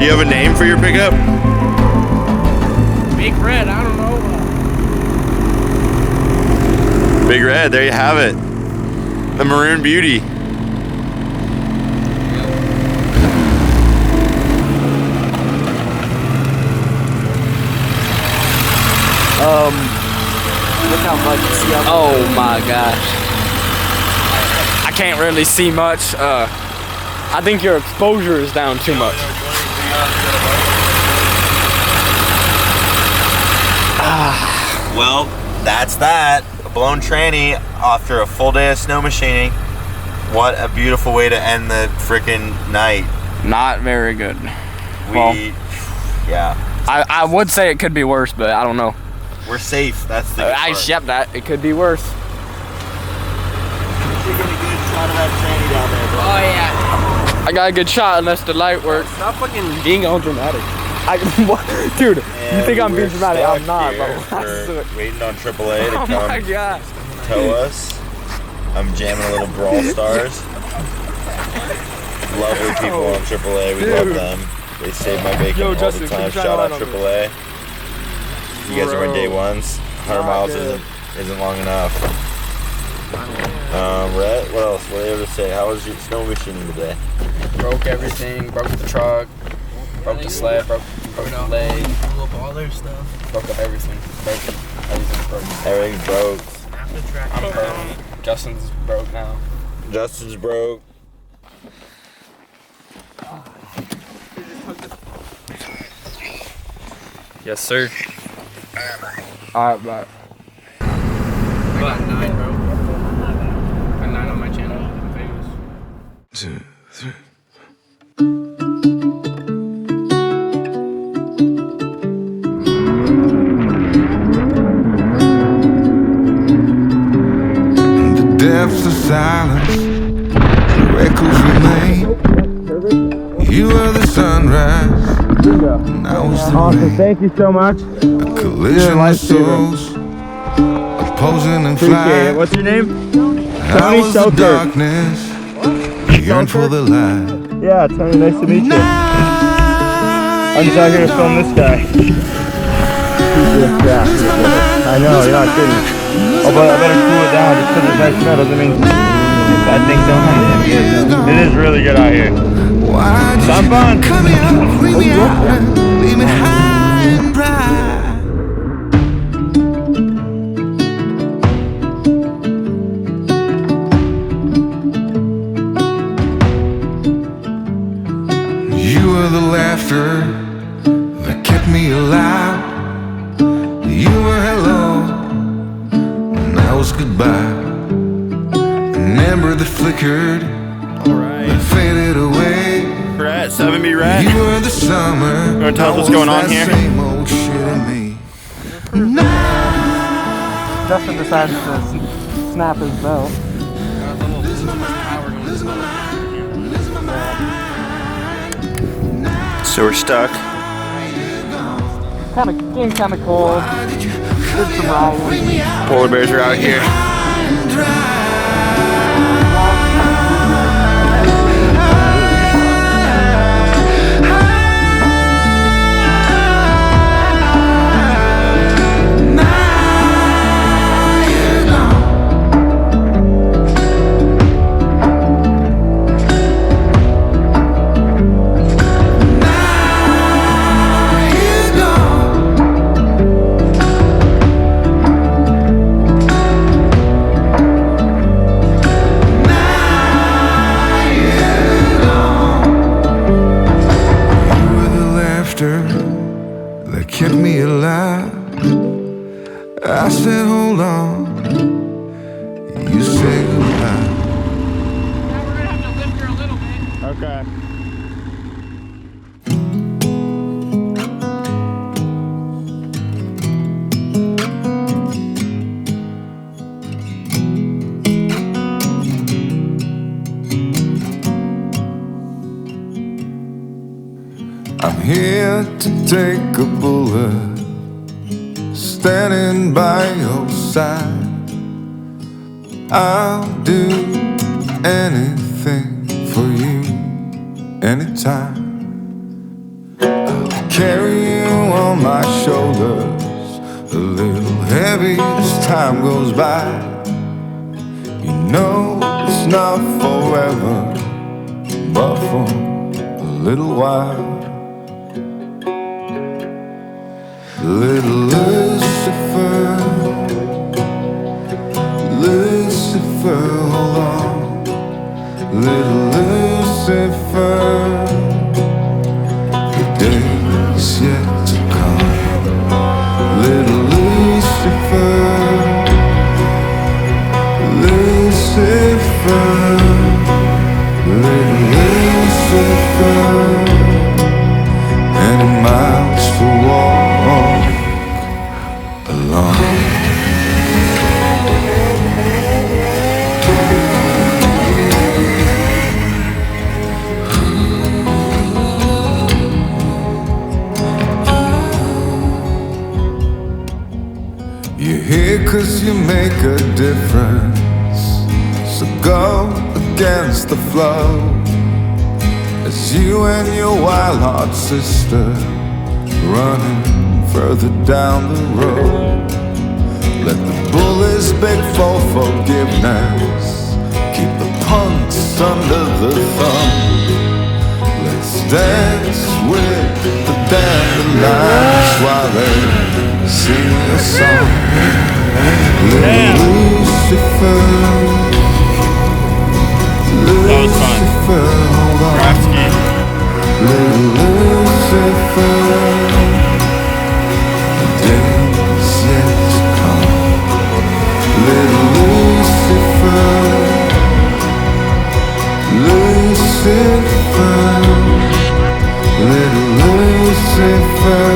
You have a name for your pickup? Big Red, I don't know. Big Red, there you have it. The Maroon Beauty. Look how much you see up. Oh my gosh. I can't really see much. I think your exposure is down too much. Well, that's that. A blown tranny after a full day of snow machining. What a beautiful way to end the freaking night. Not very good. Yeah. I would say it could be worse, but I don't know. We're safe. That's the good part. Yep, that it could be worse. You should get a good shot of that tranny down there, bro. Oh yeah. I got a good shot unless the light works. Stop fucking being all dramatic. Dude, And you think I'm being we're dramatic? I'm stuck not, here. bro. We're waiting on AAA to Oh come my god. tow us. I'm jamming a little Brawl Stars. Lovely people on AAA. We love them. They save my bacon all Justin, the time. come Shout out on AAA. You guys are in day ones. 100 miles isn't long enough. Rhett, what else? What are you able to say? How was your snow machining today? Broke everything. Broke the truck. Broke the sled. Broke the leg. Blew up all their stuff. Broke up everything. Everything's broke. Everything broke. Half the track. I'm broke. Justin's broke now. Justin's broke. Yes, sir. Alright, bye. I got 9, bro. Got 9 on my channel. I'm famous. 2, 3. In the depths of silence, where echoes remain. You were the sunrise, and I was the rain. Thank you so much. A collision of souls, opposing and flying. What's your name? I was the darkness, yearned for the light. Yeah, Tony, nice to meet you. I'm just out here to film this guy. Yeah, I know, you're not kidding. Oh, but I better cool it down just because it's nice snow doesn't mean bad things don't happen. It is really good out here. Some fun. Come here, leave me out, leave me high and bright. You were the laughter that kept me alive. You were hello, and I was goodbye. An ember that flickered, that faded away. Rhett, 7B Rhett. You were the summer. You wanna tell us what's going on here? Same old shit in me. Justin decided to snap his belt. So we're stuck. Getting kind of cold. Did some riding. Polar bears are out here. That kept me alive. I said hold on, you said goodbye. Now we're gonna have to lift her a little bit. Okay. I'm here to take a bullet, standing by your side. I'll do anything for you, anytime. heavy as time goes by. You know it's not forever, but for a little while. Little Lucifer, Lucifer, hold on. Little Lucifer, the day is yet to come. Little Lucifer, Lucifer, little Lucifer, many miles to walk alone. You're here 'cause you make a difference, so go against the flow as you and your wild-heart sister running further down the road. Let the bullies beg for forgiveness, keep the punks under the thumb. Let's dance with the dandelions while they sing a song. Little Lucifer, Lucifer, hold on. Little Lucifer, the day's yet to come. Little Lucifer, Lucifer, little Lucifer,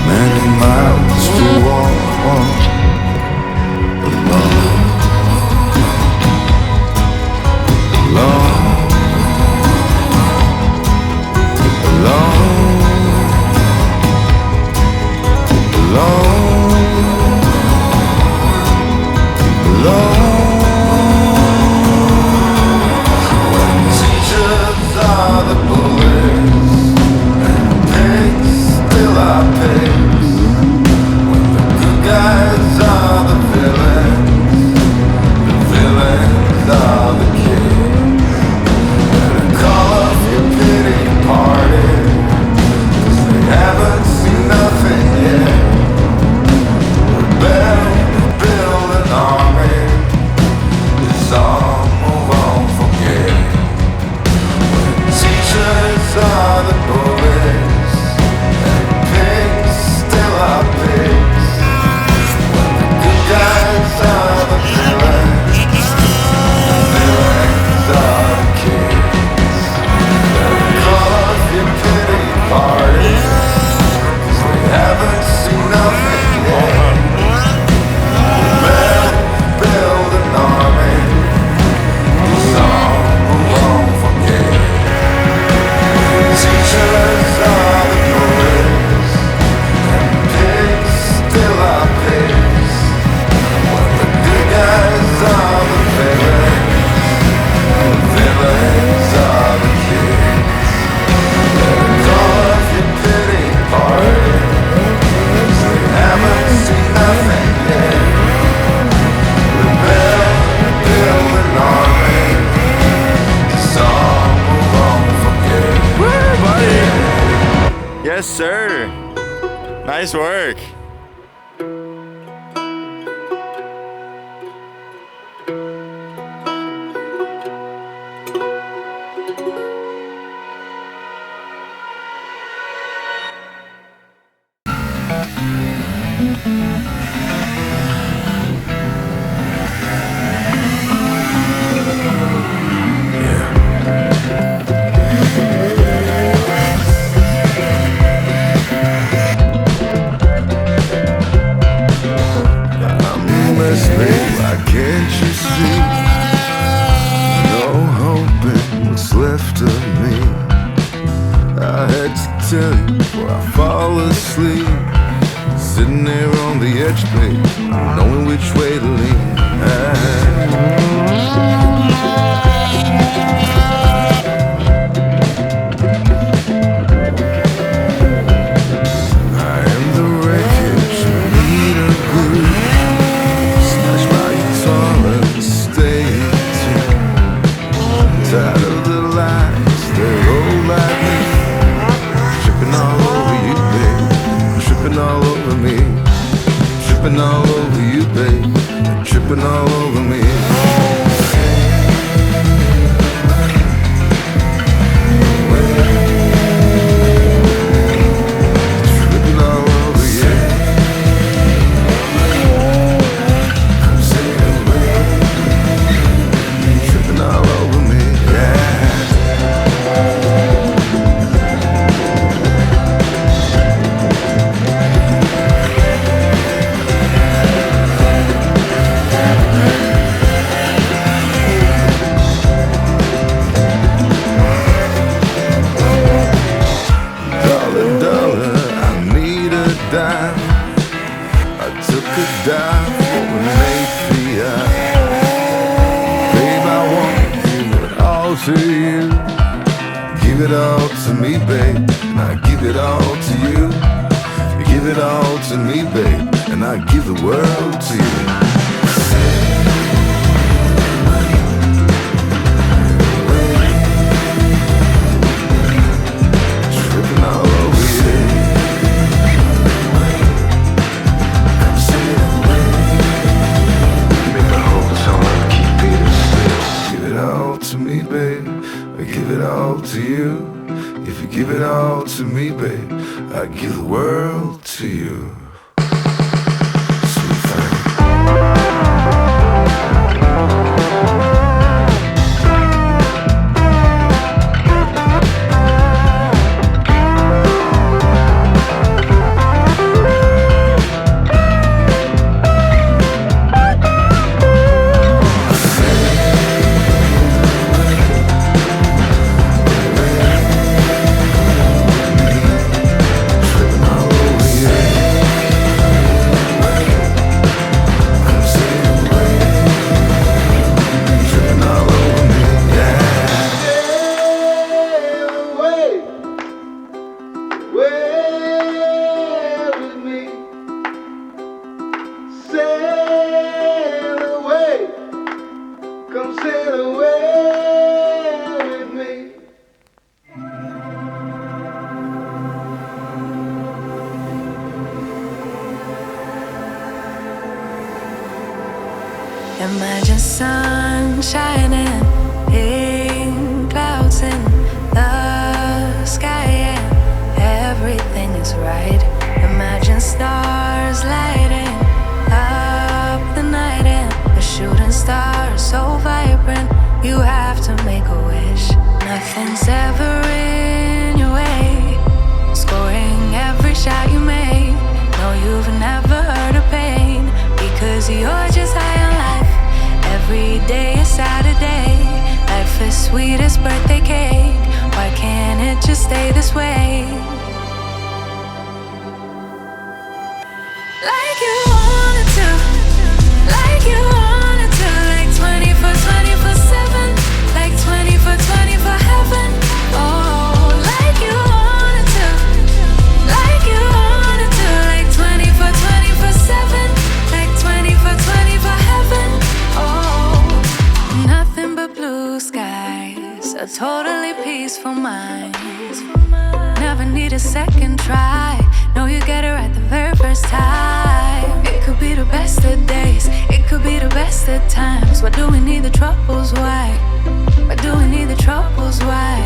many miles to walk alone. Yes, sir. Nice work. Can't you see? No hope in what's left of me. I had to tell you before I fall asleep. Sitting there on the edge, babe, knowing which way to lean. I am the wreckage, need a tired of the lies, they're all like me. Tripping all over you, babe. Tripping all over me. Tripping all over you, babe. Tripping all over me. Tripping all over you. Tripping all over me, yeah. I took a dive for an API. Babe, I want to give it all to you. Give it all to me, babe, and I give it all to you. You give it all to me, babe, and I give the world to you. Tripping all over you. To me, babe, I give it all to you. If you give it all to me, babe, I give the world to you. Sweet thing. Imagine sun shining in clouds in the sky and everything is right. Imagine stars lighting up the night and a shooting star so vibrant you have to make a wish. Nothing's ever in your way, scoring every shot you make. No, you've never heard of pain because you're just high on life. Every day is Saturday. Life is sweet as birthday cake. Why can't it just stay this way? Like you wanted to, like you wanted to, like 24/7, like 24/24 heaven. Oh, like you wanted to, like you wanted to, like 24/7, like 24/24 heaven. Oh, nothing but blue skies, a totally peaceful mind. Never need a second try. No, you get it right the very first time. It could be the best of days, it could be the best of times. Why do we need the troubles? Why do we need the troubles? Why?